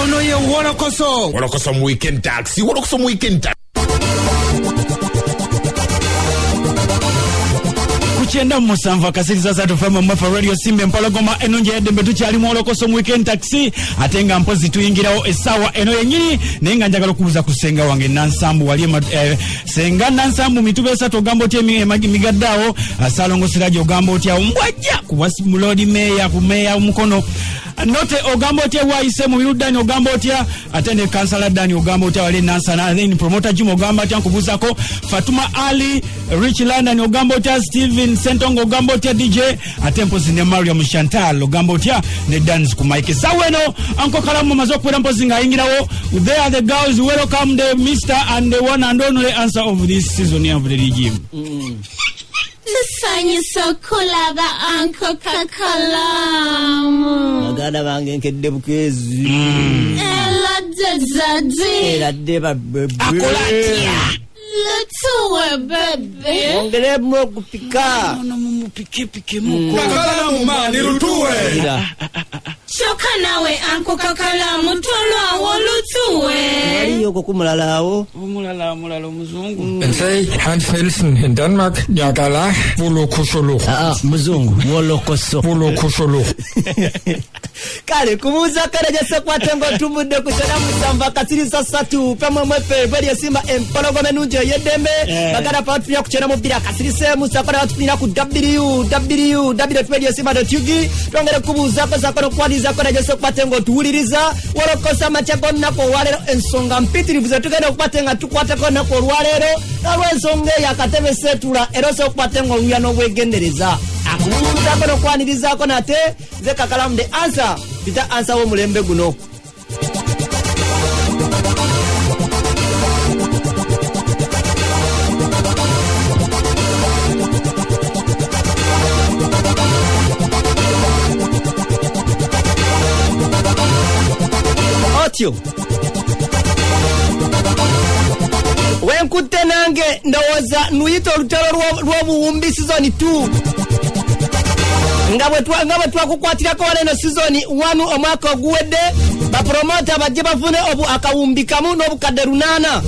ono ye WOLOKOSO. WOLOKOSO mu weekend taxi. WOLOKOSO mu weekend taxi. Kuchenda musanva kasiriza za tufama mwafa radio simbe mpologoma enonje yedembe tuchali mu WOLOKOSO mu weekend taxi atenga mpozi tuyingirawo esawa eno yenyini nenga njagala kubuza kusenga wange nansambu wali senga nansambu mitube sato gambo tie migaddawo salongo siraje ogambo tia mbwaja kubasi mulodi meya kumeya umukono note ogambo tia waise mu yudani ogambo tia atende kansala dani ogambo tia wali nansana then promoter Jim ogambo tia kubuzako Fatuma Ali Rich London ogambo tia Steven Sentongo ogambo tia DJ atempo zine Mariam Chantal ogambo tia ne dance ku Mike Saweno anko kalamu mazokwera mpozinga ingirawo. They are the girls. Welcome the Mr. and the one and only answer of this season of the regime. The sun is so cool, the Uncle Kakalamu. Magana bange nkede bukezi. Ela dezadi. Ela deba bebe. Akolatia. Lutuwe bebe. Ongere mo kupika. No pike muko. Kakalamu mani lutuwe. Shoka nawe Uncle Kakalamu tolwa wolutuwe. Wali yoko kumulalawo. Mulala muzungu. Say Hans Nielsen in Denmark, Bayagala, WOLOKOSO. Muzungu, WOLOKOSO. WOLOKOSO. Kale kumuza karaje sekwatengo tumude kuchana musamba kasiriza satu pamwe mwepe bali simba empologome nunje yedembe bagara patria kuchana mubira kasirise musakara watupira ku www.simba.ug tongere kubuza ko sakoro kwaliza karaje sekwatengo tuwuliriza WOLOKOSO machako nako walero ensonga mpitirivuze tugenda okupatenga tukwata ko nako lwalero alwensonga yakatebe setula erose okwatengo luyano bwegendereza akubuza ko kwaniriza ko nate ze Kakalamu de answer bita answer wo mulembe guno. Otyo wenkute nange ndowoza nuyito olutalo lw'obuwumbi season 2 ngabwe twakukwatirako waleno season 1 omwaka oguwedde bapromota bajje bafune obu akawumbikamu n'obukadde 8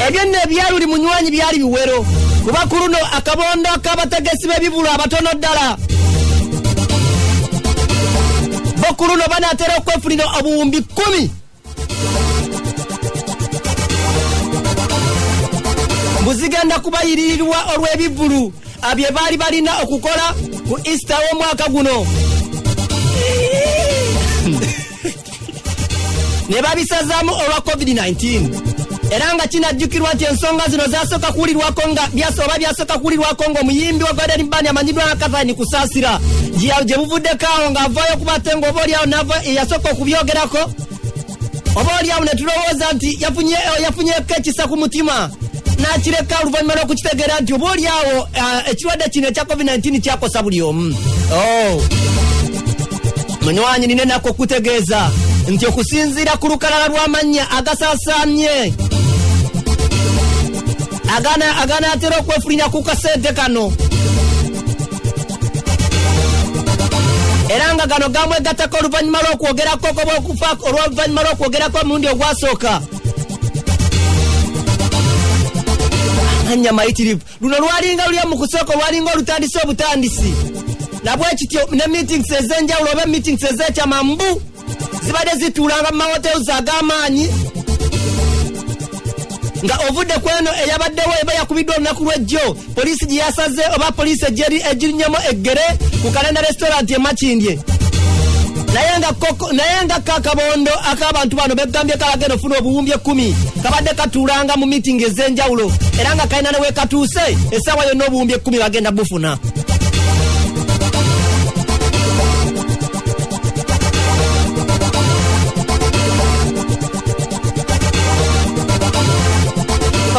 ebyonna ebyaluli munywanyi byali biwero kuba kuluno akabondo akabategesi b'ebibulu abatono ddala bokuluno banatera okwefunira obuwumbi 10 mbuzigenda kubayiririrwa olw'ebivulu abye baali balina okukola ku Easter w'omwaka guno ne babisazaamu olwa COVID-19 era nga kinajjukirwa nti ensonga zino zasooka kuwulirwako nga byasooka kuwulirwako ng'omuyimbi wa Golden Band amanyidwa nga Kavani Kusaasira gye buvuddeko awo ng'avaayo kubatenga oba oliawo nava yasooka okubyogerako oba oliawo ne tulowooza nti yafunyeko ekisa ku mutima nakireka oluvannyuma lw'okukitegeera nti oba oliawo ekirwadde kino ekya COVID-19 kyakosa buli omu. Munywanyi nina nako okutegeeza nti okusinziira ku lukalala lw'amannya agasaasaanye aganaatera okwefulinya ku kasente kano era nga gano gamwegattako oluvannyuma lw'okwogerako oba okufa olw'oluvannyuma lw'okwogerako omulundi ogwasooka anya mayitirivu luno lwalinga lulya mu kusooka lwalinga olutandise obutandisi nabwe kityo ne meetings ez'enjawulo oba meetings ez'ekyamambu zibadde zituulanga mu mahotels ag'amaanyi nga ovudde kweno eyabaddewo eba yakubiddwa olunaku lw'ejjo poliisi gye yasaze oba poliisi egirinnyamo eggere ku kalenda restaurant e Makindye naye nga kakabondo ak'abantu bano begambye kalagenda ofuna obuwumbi 10 kabadde katuulanga mu meeting ez'enjawulo era nga kalina ne weekatuuse essaawa yonna obuwumbi 10 bagenda bufuna.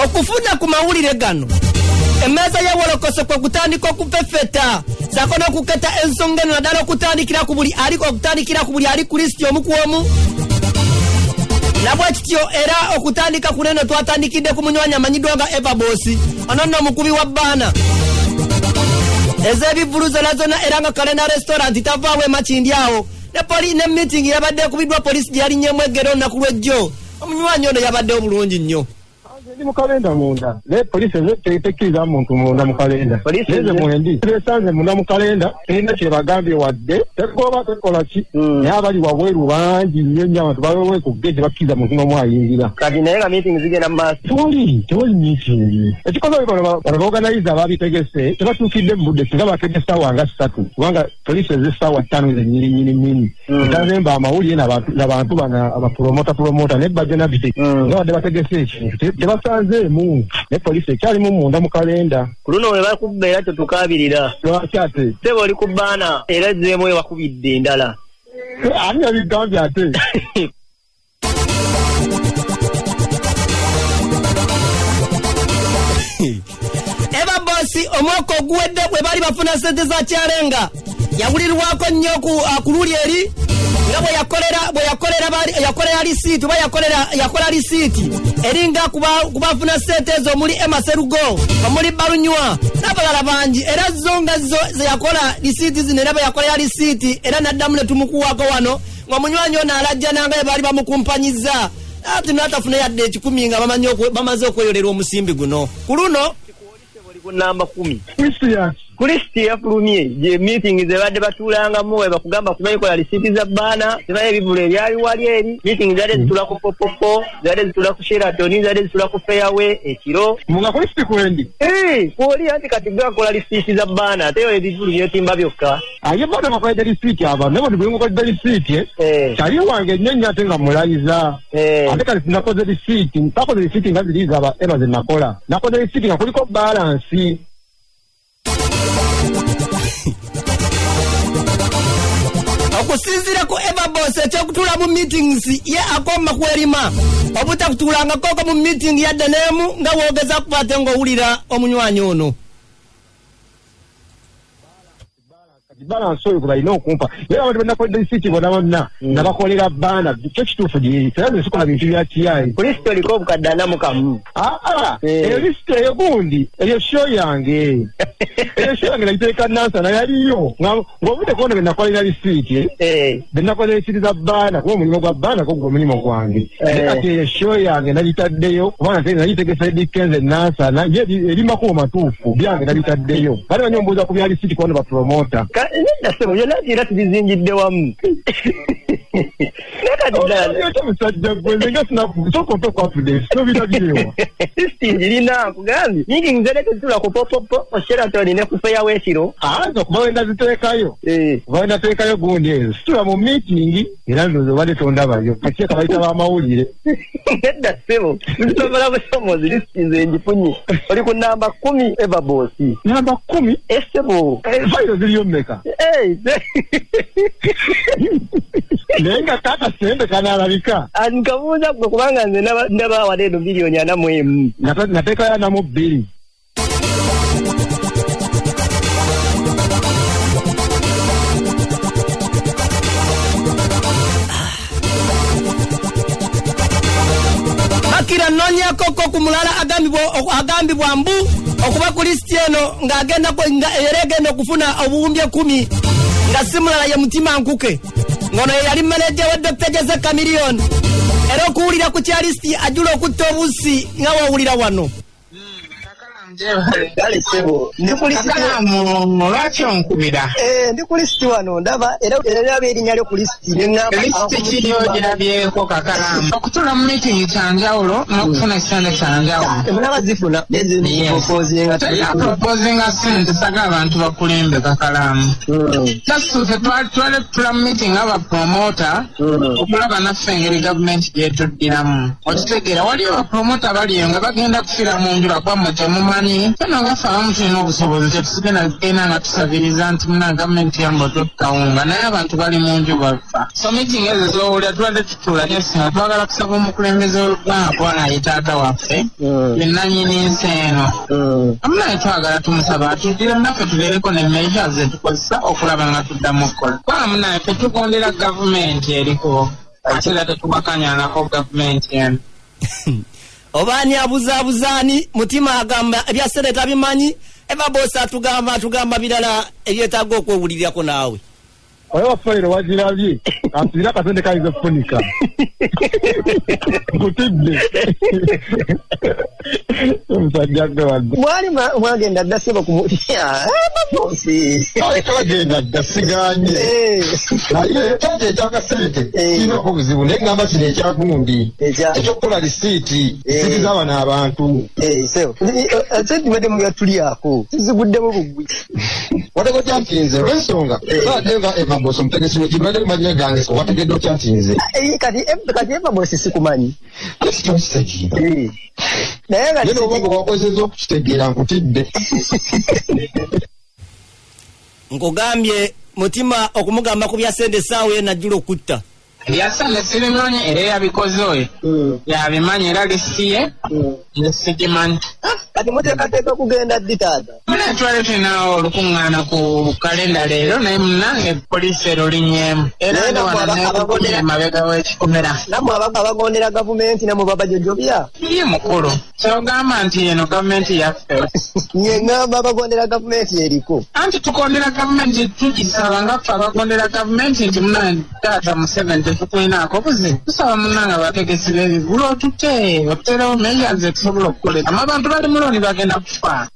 Okufuna ku mawulire gano emmeeza ya WOLOKOSO kwe kutandika okupefeta sako n'okuketa ensonga eno naddala okutandikira ku buli ali ku lisiti omu ku omu nabwe kityo era okutandika ku neno twatandikidde ku munywanyi amanyiddwa nga Eva Bosi ono nno omukubi wa bbaana ez'ebivuluzo nazona era nga Kalenda restaurant tavaawo emakindi awo ne meeting yabadde kubiddwa poliisi gye yalinnyemu eggero olunaku lw'ejjo omunywanyi ono yabadde obulungi nnyo ndi mu kalenda munda ne poliisi tekkiriza muntu munda mu kalenda nze mwendi tesanze munda mu kalenda terina kyebagambye wadde tekoba tekola ki naye abali wabweru bangi nnyo nnyo abantu bawewe ku geji bakkiriza muntu n'omu ayingira kati naye nga meeting zigenda mu maaso tewali meeting ekikozo bano baorganize abaabitegese tebatuukidde mu budde singa bategese essaawa nga 3 kubanga poliisi ez'essaawa 5 zenyirinyirinyini etazemba amawulire n'abantu bana abapromota nebajja nabite nga badde bategese ekintu tebasanzeemu ne poliisi ekyalimu munda mu kalenda ku luno we bakubba era tetukabirira lwaki ate seba oli ku baana era zeemu ewakubidde endala ani yabigambye ate eba bosi omwaka oguwedde bwe bali bafuna sente za kyalenga yawulirwako nnyo ku luli eri nga yakolera lisiiti oba yakola lisiiti eringa kubafuna sente ezo omuli emaserugo omuli balunywa n'abalala bangi era zo nga zo zeyakola lisiiti zino era beyakolera lisiiti era naddamu ne tumukuwako wano ng'omunywanyi ono alajja nanga baali bamukumpanyiza ati n'atafuna yadde ekikumi nga bamaze okweyolera omusimbi guno ku luno ku namba 10 Kristi yafulumye je meeting zebadde batulangamu we bakugamba kubayikola lisiiti za baana tebaye ebivulu ebyali wali eri meeting zade zitula ku popopo zade zitula ku Sheraton zade zitula ku Fairway ekiro munga Kristi kwendi kwoli ati kati gakola lisiiti za baana teyo ebivulu byotimba byokka aye bado bakola lisiiti aba nebo ndibungo ko lisiiti kali wange nnyenya tenga mulayiza ate kali sinakoze lisiiti mpakoze lisiiti nga ziliza aba eba zinakola nakoze lisiiti nga kuliko balance okusinziira ku Eva Boss ekyokutula mu meetings ye akoma kwerima obutakutulanga koko mu meeting yadde neemu nga woogeza kukwate ng'owulira omunywanyi ono balance oyo balina okumpa era abantu benakolera lisiiti bonna nabakolera baana kyo kituufu giri teraze sikola bintu bya kiyayi kristo oliko obukadde 40 eyo lisiiti eyo gundi eyo show yange nagiteeka nansana yaliyo ng'obudde kuona benakolera lisiiti benakolera lisiiti za baana kuba omulimu gwa baana ko gwe omulimu gwange ati eyo show yange nagitaddeyo kubanga nagitegesa edikenze nansana ye erimakubo matuufu byange nagitaddeyo bali banyo mbuuza ku bya lisiiti kuona bapromota nasema byonna era tubizingidde wamu musajja gwenze nga sinasokope kwafudde sobirabirewa stingirina nkugambye meeting zede tezitula ku popopo Sheraton ne ku Fairway ekiro nze kuba wenda ziteekayo kuba wenda teekayo gundi ezo situla mu meeting era ndoze obadde tondabayo kakieka bayita b'amawulire edda ssebo nsobola busomozi lisinze ngifunye oli ku namba 10 Eva Boss namba 10 essebo fayiro ziriyo mmeka naye nga taata Sente kanaalabika nkabuuza gwe kubanga nze ndabaawa leero biliyoni 41 nateekayo 42 bakira nonya koko ku mulala agambibwa mbu okuba ku listi eno ng'agenda okufuna obuwumbi 10 nga si mulala ye mutima nkuke ngono yali manager wa Dr. Jose Chameleone era okuwulira ku kya listi ajula okutta obusi nga wawulira wano lwaki onkubira ndi ku listi wano ndaba era ndaba erinnya lyo ku listi listi kiriyo girabyeko kakalamu okutula mu meeting kyanjawulo n'okufuna ekitanda kyanjawulo mulaba zifuna proposinga sente saga abantu bakulembe kakalamu tasute twale tula mu meeting abapromota okulaba naffe engeri gavumenti gyetuddiramu okitegeera waliyo abapromota baliyo nga bagenda kufira mu njula kwammwe temumanyi kano ngafaamu tulina obusobozi tetusigenda genda nga tusabiriza nti muna gavumenti yambote kawunga naye abantu bali mu nju bafa so meeting ezo zowulira tubadde tutula nesinga twagala kusaba omukulembeze w'oluganda kwanaye taata waffe yenanyini nsi eno amunaye twagala tumusaba atuddire naffe tubeereko ne measures zetukozesa okulaba nga tuddamu okukola kubanga munaye tetugondera gavumenti eriko era tetubakanyangako gavumenti eno Obani abuzani mutima agamba ebya seneta bimanyi eba boss atugamba bilala ebyetago okwewulirako naawe. Oyo wafaire wajirabye asira kasende kaize funika. Kutibye. Mwali mwagenda daseba kumutia. Bosi. Kagenda dasiganye. Naye tate takasente. Kino kuzibu ngamba kine kyakundi. Ekyokola risiti. Siti z'abana abantu. So. Senti bade mu yatuliyako. Siziguddemu bugwi. Watego kyantinze ensonga. Badenga Ebaboso mtegesi wekibade kumanya gange so wategedo kyantinze. Kati Ebaboso sikumanyi. Kyantinze. Naye nga neno bwo bakozezo okukitegera nkutidde. Nkogambye mutima okumugamba ku bya Sente saawe najjulo okutta. Yasale sibimanyi era yabikoze oyo. Yabimanyi era lisiye. Nesigimanyi. Kati muteekateeka kugenda ddi taata? Twali tulina olukungana ku kalenda leero naye munange poliisi erulinyeemu. Era ndowananeekukumira emabega w'ekikomera. Nammwe abagondera gavumenti nammwe babajojobya? Ye mukulu. Kyogamba nti eno gavumenti yaffe. Nye ngamba abagondera gavumenti eriko. Anti tukondera gavumenti tugisaba nga ffe abagondera gavumenti nti munange taata Museveni tetukulinaako buzibu. Tusaba munange abategesi b'ebivulu otuterewo meyaze tusobola okukolera. Abantu bali muloni bagenda kufa.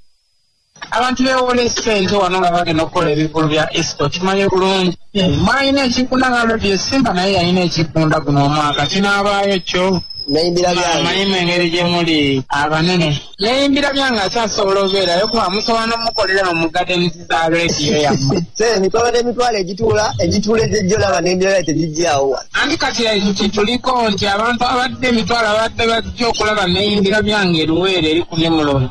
Abantu bewola Sente wano nga bagenda okukola ebivulu bya escort kimanye bulungi. Mwalina ekikunda nga Radio Simba naye yalina ekikunda guno omwaka kinaabaayo kyo. Nayimbira byange. Amanyimu engeri gye muli abanene. Nayimbira byange akyasobola obeerayo kuba musobola n'omukolera mu gadenizi za rediyo yammwe. Emitwalo egituula egy'olaba n'embirala tegijjaawo. Anti kati tuliko nti abantu abadde emitwalo abadde bajja okulaba nayimbira byange eruweere erikumye mulondo.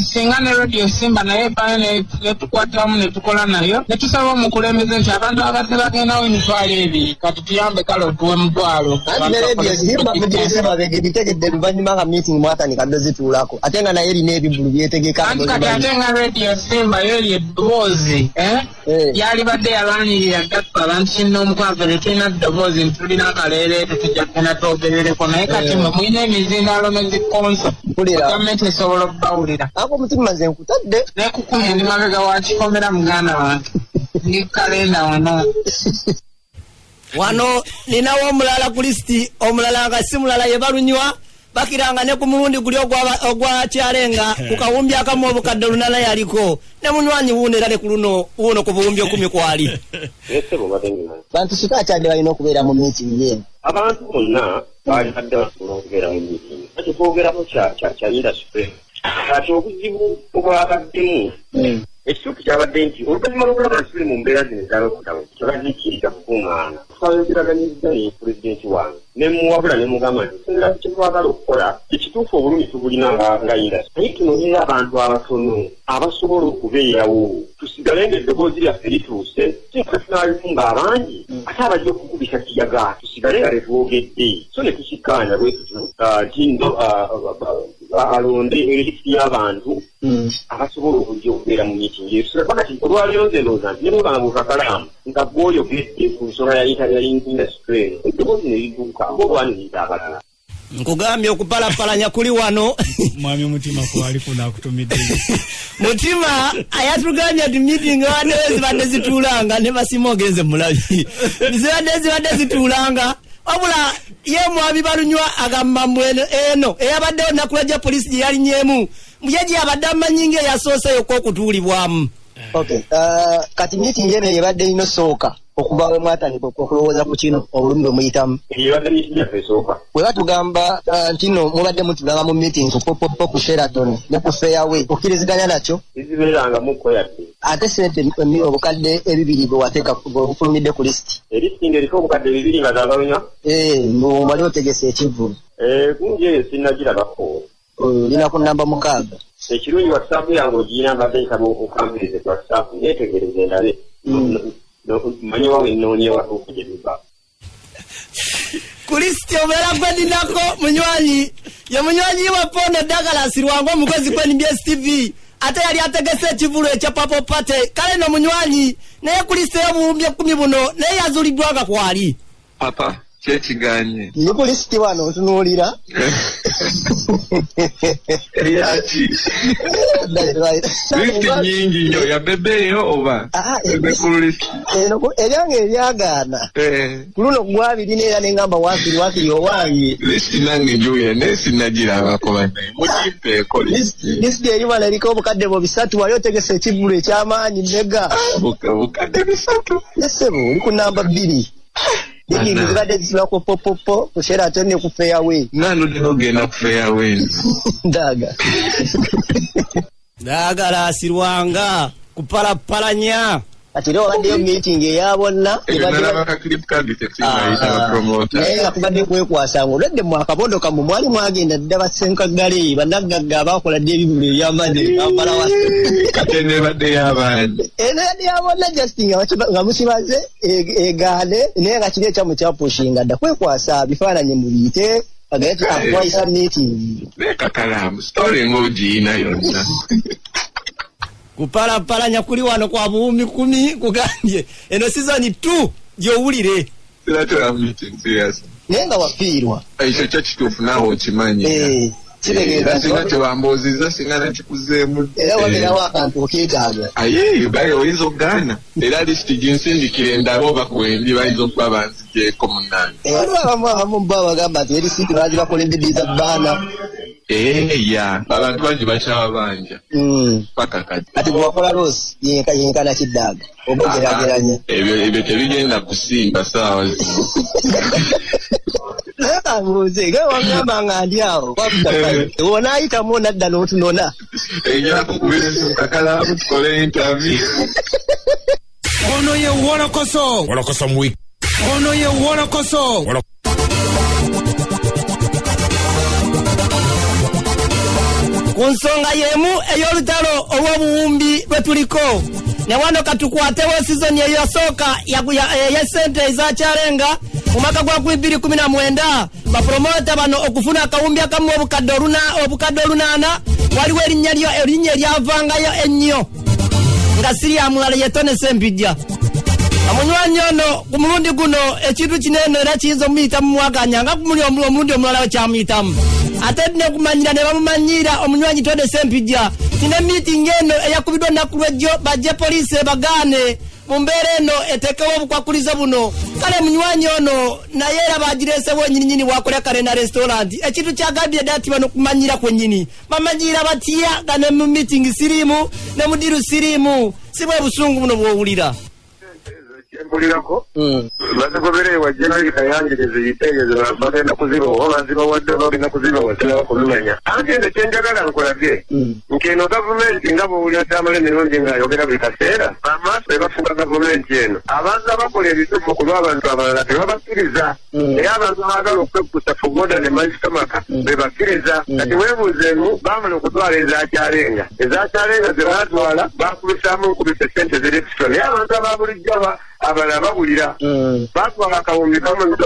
Singa ne Radio Simba naye epayo ne tukwatamu ne tukola nayo ne tusaba omukulembeze nti abantu abadde bagendawo emitwalo ebiri kati tuyambe kale otuwe mutwalo. Anti ne Radio Simba bitegedde luvannyuma nga meeting mwatandika dozituulako ate nga naye erina ebivulu byetegeka. Anti kati ate nga Radio Simba yo eri eddoboozi yali badde yalwanirira gatta abantu kinna omukwavu ne tulina ddoboozi ntulina akaleere tetujja kugenda twogerereko naye kati mwe mulina emizindaalo mezikonso gavumenti esobola okubawulira. Ako mutima nze nkutadde nekukumya ndi mabega wa kikomera muganda wange ndi kalenda wano. Wano ninawo omulala ku listi omulala nga si mulala ye balunywa bakiranga ne ku mulundi guli ogwa kyalenga ku kawumbi akamu obukadde lunala yaliko ne munywanyi wuno era ne ku luno wuno ku buwumbi 10 kwali. Bantu sikakyadde balina okubeera mu meeting yeno. Abantu bonna bali badde basobola okubeera mu meeting. Kati twogerako kya industry. Kati obuzibu obwabaddemu ekituufu kyabadde nti oluvannyuma lw'okulaba nti tuli mu mbeera zino ez'alokutawo kyabadde kiyita kukuŋŋaana twayogeraganyiza ne pulezidenti wange ne muwabula ne mugamba nti singa kye twagala okukola ekituufu obulumi tubulina nga indasi naye tunoonyeza abantu abatono abasobola okubeerawo tusigale ng'eddoboozi lyaffe lituuse singa tunalifunga abangi ate abajja okukubisa kiyaga tusigale nga tetwogedde so ne tukikkaanya bwe tutyo nti alonde erisiti y'abantu abasobola okujja okubeera mu meeting yetu kati olwaleero nze ndowooza nti ne mugamba bwekakalaamu nga gw'oyogedde ku nsonga ya industry eddoboozi ne liduuka ng'olwaniriza abalala. Nkugambye okupalapalanya kuli wano. Mwami Mutima kwali kunakutumidde. Mutima ayatuganya di meeting wadde zibadde zituulanga ne basima ogenze mulabi. Zibadde zituulanga. Wabula ye mwami balunywa agamba mbweno eno eyabadde nakulaja polisi gye yalinyeemu muyeji abadde amanyingi eyasooseyo okutuulibwamu. Okay. Kati meeting eno yebadde ino sooka okuva we mwatandika okulowooza ku kino obulumi bwe muyitamu. Yebadde meeting yaffe esooka. Bwe batugamba nti no mubadde mutulaba mu meeting ku Sheraton ne ku Fairway okkiriziganya nakyo? Zibeerangamu ko yadde. Ate Sente obukadde 2 bwe wateeka bufulumidde ku listi. Erisiti ng'eriko obukadde 2 nga zabalunya? Wali otegese ekivulu. Kunje sinnagirabako. Lina ku namba 6. Ekirungi WhatsApp yange ogiyina mbadde nsaba okukampereze ku WhatsApp neetegereze ndabe. Manyi wawe nnoonyewa okugyebiba. Ku listi obeera gwendinako munywanyi ye munywanyi wa Pondo Douglas Lwanga omukozi ku NBS TV ate yali ategese ekivulu ekya Papo Pate kale no munywanyi naye ku listi y'obuwumbi 10 buno naye yazuuliddwa nga kwali. Papa Kyekiganye. Niko listi wano otunuulira. Eyaki. Listi nyingi nnyo ya bebeeyo oba? Bebe ku listi. Eryange eryagaana. Ku luno gwabiri era ne ngamba waakiri owange. Listi nange njuya naye sinnagirabako bannaye. Mugimpeeko listi. Listi eri wano eriko obukadde bisatu wali otegese ekivvulu eky'amaanyi mmega. Obukadde bisatu? Ssebo oli ku namba 2. Diki ngibadde zisibako popopo kushera atone ku fairway. Nano dinogenda ku fairway. Daga asirwanga kupalapalanya. Ati leo badde meeting eyabonna ebadde clip card tekimayita promoter. Akubadde kwekwasa ngo ledde mu akabondo kamu mwali mwagenda ddaba senkagale banagagga abakola dde ebibulu ebyamande kampala wa. Katene badde yabandi. Ene yabonna justing nga musibaze egale naye nga kiri ekyamu kyapushinga dda kwekwasa bifaananyi mu biyite agati akwaisa meeting. Nekakalamu story ng'ogiina yonna. Kupalapalanya kuli wano kwa buumi 10 kugambye eno season 2 gyowulire. Siratola meeting serious. Nenga wafiirwa. Ekyo kyakituufu naawe okimanyi. Kitegeza singa tewambuuziza singa nakikuzeemu. Era wabirawo akantu okeetaaga. Aye baye oyinza okugaana. Era lisiti ginsindikire ndabe oba kwendi bayinza okuba banzigyeko munnange. Waliwo abamu bo bagamba nti erisiti lwaki bakoledde ddiza bbaana. Ya abantu bangi bakyawa banja. Paka kati. Ati bwakola loosi yenkana kiddaaga. Obugeraageranya. Ebyo tebigenda kusimba saawa zino. Mbuze ge wagamba nga ndi awo wona ayitamu nadda n'otunona. Ejja kukubiriza kakala tukole interview. Ono ye Wolokoso. Wolokoso mu week. Ono ye Wolokoso. Ku nsonga y'emu ey'olutalo olw'obuwumbi lwe tuliko ne wano katukwatewo sizoni eyasooka ya Sente ezakyalenga mu mwaka gwa 2019 bapromota bano okufuna akawumbi akamu obukadde 8 waliwo erinnya eryavangayo ennyo nga siri ya mulala yetone Sempijja. Amunywanyi ono ku mulundi guno ekintu kinene era kiyinza omuyita mu mwaganya nga kumuli omulundi omulala wekyamuyitamu ate ne kumanyira ne bamumanyira omunywanyi Tone Sempijja tine meeting eno eyakubiddwa nnaku lwejjo bajje poliisi ebagaane mu mbeera eno etekewo obukwakulizo buno. Kale munywanyi ono naye era bagireesewo ennyininyini bwakolya kalenda restaurant ekintu kyagambye dati bano kumanyira kwennyini bamanyira batya nga ne mu meeting siriimu ne mudiru siriimu si bwe busungu buno bw'owulira. Mpulirako bazigobereye wajja nalika yanjiriza yitegeeza bagenda kuziba oba nziba wadde bagenda kuziba wasirawo kumumanya ate nze kyenjagala nkolage nkeno gavumenti nga bwowulira tamala emirungi ng'ayogera buli kaseera amaaso ebafuga gavumenti eno abantu abakola ebitufu ku lw'abantu abalala tebabakkiriza era abantu abaagala okwekusa fugoda ne maisitomaka bebakkiriza kati weebuuzeemu baamala okutwala ezakyalenga ze baatwala baakubisaamu nkubisa sente z'erekisito naye abantu abaabulijjo abalala babulira batwala akawumbi kamu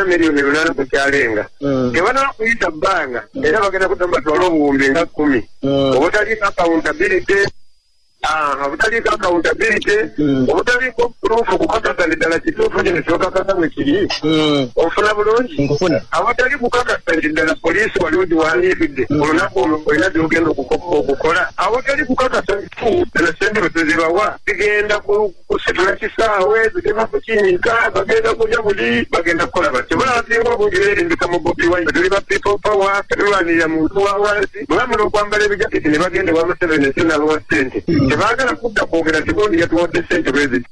miliyoni 8 ku kyalenga tebanaba kuyita bbanga era bagenda kutambatwala obuwumbi nga 10 obutaliko accountability obutaliko proof okukakasa ddala kituufu kino kyokakasa mwe kiri ofuna bulungi awatali kukakasa nti ddala poliisi wali ogiwandiikidde olunaku olwo olina gyogenda okukola awatali kukakasa ddala sente bwe tuzibawa zigenda kusitula kisaawe zigenda kukinyika bagenda kulya buli bagenda kukola batyo balasinga obungi beerimbika mu Bobi Wine tuli ba people power tulwanirira muntu wa wansi bwamala okwambala ebijaketi ne bagenda wa Museveni sinalowa sente tebaagala kudda kwogera tigundi yatuwadde sente bweziti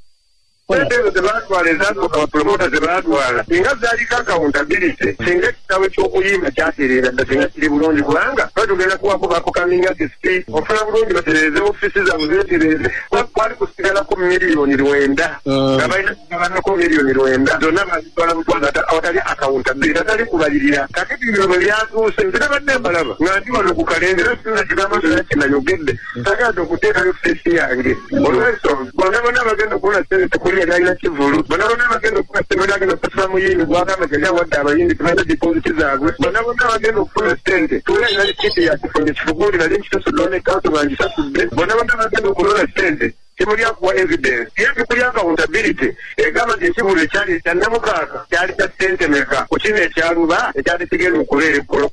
sente ezo zebaatwala ezasooka bapromota zebaatwala singa zaaliko accountability singa ekitabo ky'okuyimba kyatereera dda singa kiri bulungi kubanga batugenda kuwako bakukaminga kispi ofuna bulungi batereeze ofisi zaabwe zeetereeze kwali kusigalako miliyoni 9 nga balina kugabanako miliyoni 9 zonna bazitwala butwala awatali accountability atali kubalirira kakati bino bwe byatuuse nzirabadde mbalaba nga ndi wano ku kalendera sina kigambo kyonna kinanyogedde sagala okuteekayo fesi yange olwensonga bonna bonna bagenda okubona sente kuli eralina kivulu bonna bonna bagenda okufuna sente bagenda okusasula muyindi gwagamba gali awadde abayindi tumaze dipoziti zaabwe bonna bonna bagenda okufuna sente tulina likiti yakifunye kifuguuli nali nkisasuddewo ne kanso nga ngisasudde bonna bonna bagenda okulola sente temuli akuwa evidence yebi kuli accountability egamba nti ekibulu ekyali ekya Namukaaga kyali kya Sente meka ku kino ekyaluba ekyali kigenda okuleera ekkolo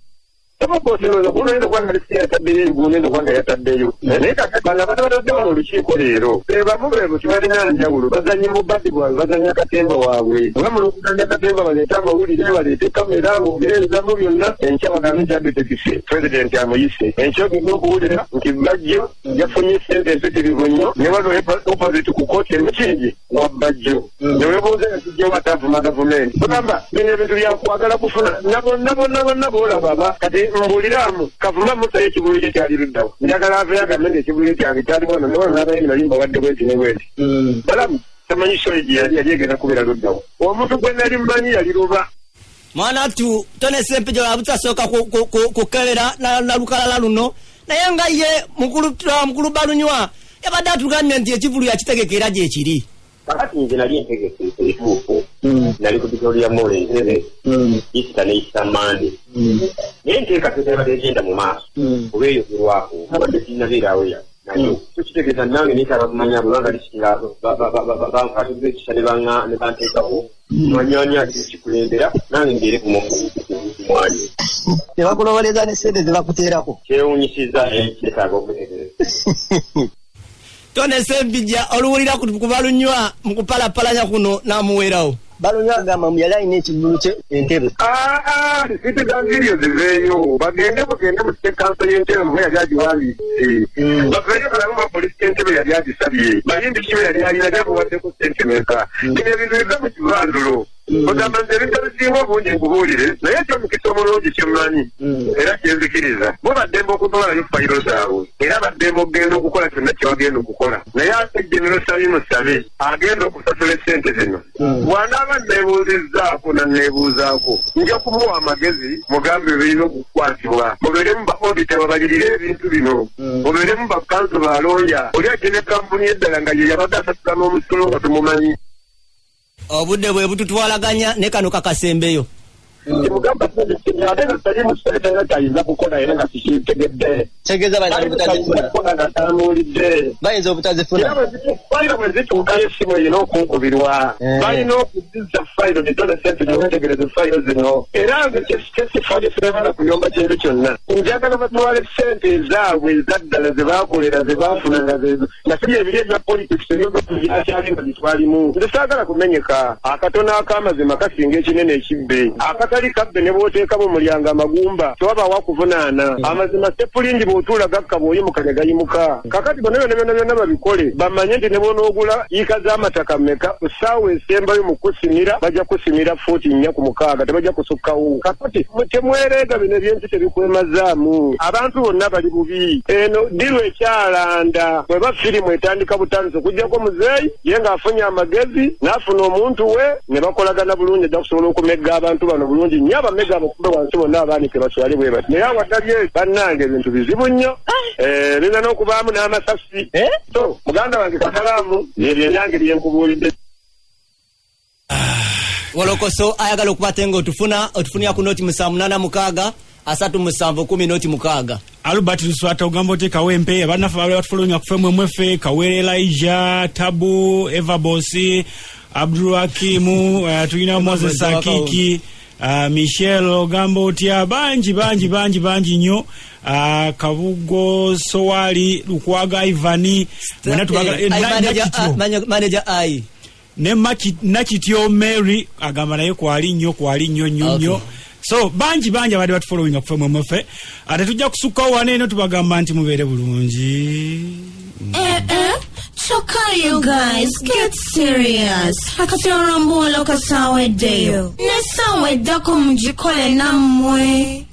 Tabakoosinoza kunoenda kwanga lisiyataddeyo egunoenda kwanga yataddeyo naye kakabanga batadde wano olukiiko leero bebamu beebo kibalina njawulo bazanyi mu badi bwabwe bazanya katemba waabwe nga mulokuzanya katemba baleete amawulire baleete kamera mubireezamu byonna enkya bagambe jabetekise president amuyise enkya ogenda okuwulira nti bajjo yafunye sente empitirivu nnyo ne wano opposite ku kooti emikigi wa bajjo ne webuuza yakijjawo atavuma gavumenti bagamba bino ebintu byakwagala kufuna nabonna boolaba kati mbuliramu kavuma musayo ekibulu kye kyali luddawo njagala aveyo agambe nti ekibulu kyange kyali wano newano n'abayi nalimba wadde bweti ne bweti balamu tamanyi shoyi gye yali egenda kubeera luddawo omuntu gwe nali mmanyi yali luba mwana tu tone sempejo abutasooka kukebera na lukalala luno naye nga ye mukulu balunywa yabadde atugambye nti ekivulu yakitegekera gye kiri kakati nze nali entegeke ekituufu nali ku Victoria Mall entebe isita neisita mande naye nteekateeka ebadde egenda mu maaso oba eyogerwako abadde sirinabeeraawo ya nayo tukitegeeza nange neetaba kumanya bulanga lisikira bankatuza ekisa ne banteekako manyanya kikulembera nange ngere kumwanyi tebakuloboleza ne sente zebakuteerako kyewunyisiza kyetaaga okutegereza tone sempija oluwulira ku balunywa mu kupalapalanya kuno n'amuweerawo balunywa agamba mu yali alina ekivulu kye entebe lisiti zanziriyo ziveeyo bagende mu kanso y'entebe mu yali agiwandiise baveeyo balamu bapolisi entebe yali agisabye bayimbi kibe yali alina gabuwaddeko sente meka bino ebintu biva mu kibandulo ogamba nti ebintu ebisinga obungi nkubuulire naye kyomukisa omulungi kyemmanyi era kyenzikiriza bo baddembe okutwalayo fayiro zaabwe era baddembe okugenda okukola kyonna kyewagenda okukola naye ate genero Musabe agenda okusasula esente zino bw'anaaba neebuuzizzaako nanneebuuzaako nja kumuwa amagezi mugambe birina okukwatibwa mubeeremu ba odite babalirire ebintu bino mubeeremu bakanso balonja oli agene kampuni eddala nga ye yabadde asasula n'omusolo nga tumumanyi obudde bwe bututwalaganya ne kano kakasembeyo kimugamba ate natali musente nga kyayinza kukola era nga kikitegedde tegeeza bayinza obutazifuna fayiro bwe zituukayo essimu erina okunkubirwa balina okuzizza fayiro netole sente newetegereza fayiro zino era nga kyesifali sinabala kuyomba kintu kyonna njagala batwale sente ezaabwe ezaddala ze baakolera ze baafuna nga siri ebiri ebya politics ebyobyakyabi nga bitwalimu nze saagala kumenyeka akatono ak'amazima kasinga ekinene ekibbe akatali kabbe ne booteekamu omulyango amagumba tewabaawo kuvunaana amazima sepulindi bw'otuula gakka bw'oyimuka ne gayimuka kakati bonna byonna babikole bamanye nti ne bonoogula yiika z'amataka mmeka ku ssaawa esembayo mu kusimira bajja kusimira 4 tebajja kusukkawo kakati temwereega bino ebyensi tebikwemazaamu abantu bonna bali bubi eno diru ekyalanda bweba firimu etandika butandisi okuggyako muzeeyi ye ng'afunye amagezi n'afuna omuntu we ne bakolagana bulungi ajja kusobola okumegga abantu bano bulungi nnyo abamegga abakube wansi bonna abaanike batwale bwe bati naye awadali bannange ebintu bizibu nnyo biza n'okubaamu n'amasasi so muganda wange kakalaamu lyebyenyange lyenkubuulidde Wolokoso ayagala okubate nga otufunira ku noti 886 377 noti 6 Albert Luswata ogamba otekawo empe abanafu bali batufulumya kufemu mwefe Kawere Elijah Tabu Eva Bosi Abdulhakimu tulina Moses Akiki Michelle ogamba otya bangi nnyo Kabugo Sowali Lukwaga Ivani mwena tubagala manager ai ne Nakityo Mary agamba naye kwali nnyo so bangi abadde batufollowinga kufe mwefe ate tujja kusukkawo wano eno tubagamba nti mubeere bulungi Choka, you guys, get serious. Akatoro mbulo kasaweddeyo. Nesawedako mujikole namwe.